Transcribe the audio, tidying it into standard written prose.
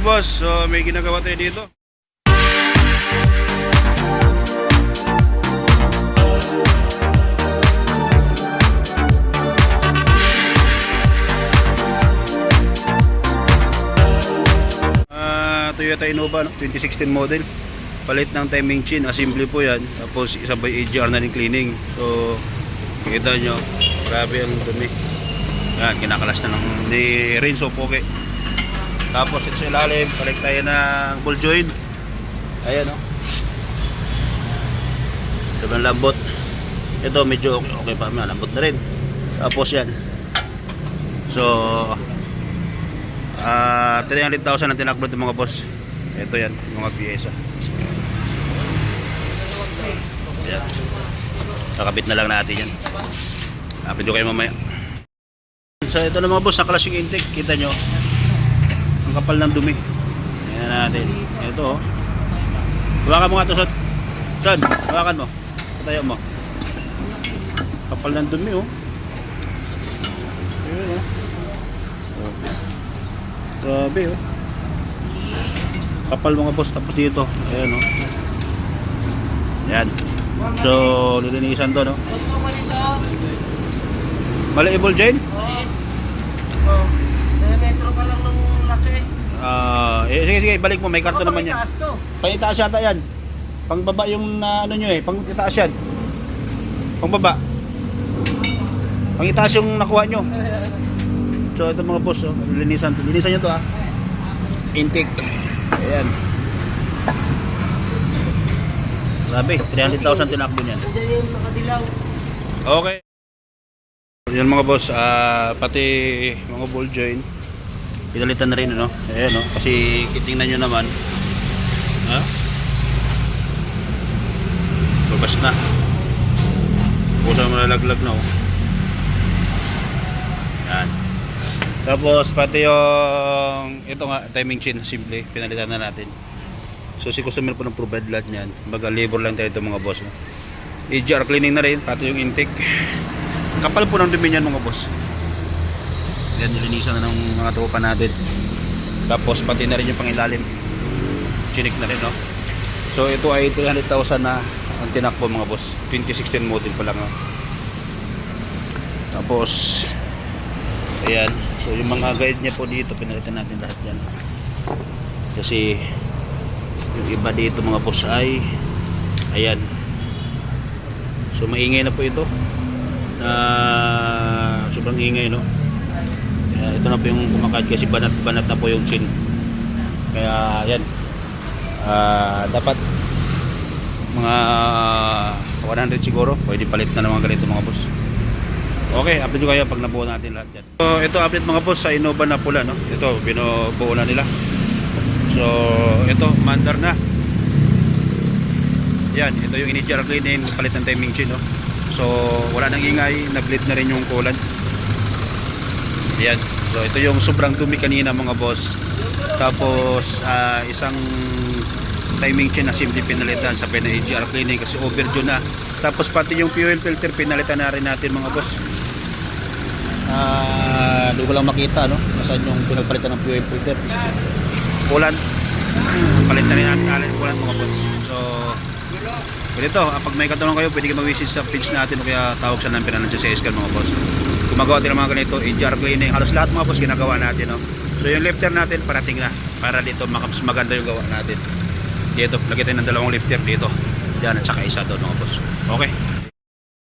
mga boss, so may ginagawa tayo dito. Toyota Innova, no? 2016 model. Palit ng timing chain, assembly po yan. Tapos isabay AGR na rin cleaning. So kita nyo, grabe ang dumi. Yan, kinakalas na ng ni Renzo Poke. Tapos ito sa ilalim, palit tayo ng ball joint. Ayan, no? Sobrang lambot. Ito medyo okay pa, malambot na rin. Tapos yan. So 300,000 ang tinakbot ng mga boss. Ito yan, mga piyesa. Yan. Nakabit na lang natin yan. Video kayo mamaya. So ito na mga boss, nakalas yung intake. Kita nyo, ang kapal ng dumi. Ayan natin. Ito, oh. Hawakan mo nga ito, Son. Hawakan mo. Patayo mo. Kapal ng dumi, oh. Ayan, oh. Grabe, oh. Kapal mga boss. Tapos dito, ayan, oh. Ayan. So lilinisan to, no. Maliable Jane? Oo. Metro pa lang ng laki. Sige, balik mo, may karton naman yan. Itaas to. Pangitaas yata yan. Pangbaba yung ano nyo eh, pangitaas yan. Pangbaba. Pangitaas yung nakuha nyo. So ito mga boss, oh, linisan to. Linisan nyo to, ha. Intake. Ayan. Grabe, 300,000 tinakbo niyan. Nandiyan yung nakadilaw. Okay. Yan mga boss, pati mga ball joint pinalitan na rin, ano. Ayan, no? Kasi kitingnan nyo naman, ha? Babas na. Pusa malalaglag na, oh. Yan. Tapos pati yung ito nga, timing chain, simple, pinalitan na natin. So si customer po ng provide lahat niyan. Mag-labor lang tayo ito mga boss, no? AGR cleaning na rin, pati yung intake. Kapal po ng dumi niyan mga boss. Yan, nilinisan na ng mga tropa natin. Tapos pati na rin yung pangilalim. Chinik na rin, no? So ito ay 300,000 na ang tinakbo mga boss. 2016 model pa lang, no? Tapos ayan. So yung mga guide niya po dito, pinalitan natin lahat yan. Kasi yung iba dito mga boss ay ayan. So maingay na po ito. Sobrang ingay, no? Kaya ito na po yung kumakad kasi banat na po yung chin. Kaya yan, dapat mga 100 siguro pwede palit na ng mga ganito mga boss. Okay, update ko kayo pag nabuo natin lahat yan. So ito update mga boss sa Innova na pula, no? Ito binubuo na nila. So ito mandar na. Yan, ito yung initial cleaning, palit ng timing chain, no? So wala nang ingay, nag-bleed na rin yung coolant. Yan. So ito yung sobrang dumi kanina mga boss. Tapos isang timing chain na simple pinalitan sa pena AGR cleaning kasi overdue na. Tapos pati yung fuel filter pinalitan na rin natin mga boss. Hindi ko lang makita, no? Nasaan yung pinagpalitan ng fuel filter. Coolant. Palitan rin natin coolant mga boss. So ganito, pag may katanong kayo, pwede kayo mag-visit sa page natin o kaya tawag sa number na nandiyan sa Escal mga boss. Gumagawa din ng mga ganito, AGR cleaning, halos lahat mga boss ginagawa natin, no? So yung lifter natin parating na, para dito mas maganda yung gawa natin. Dito, lagyan tayo ng dalawang lifter dito, dyan at saka isa doon mga boss. Okay.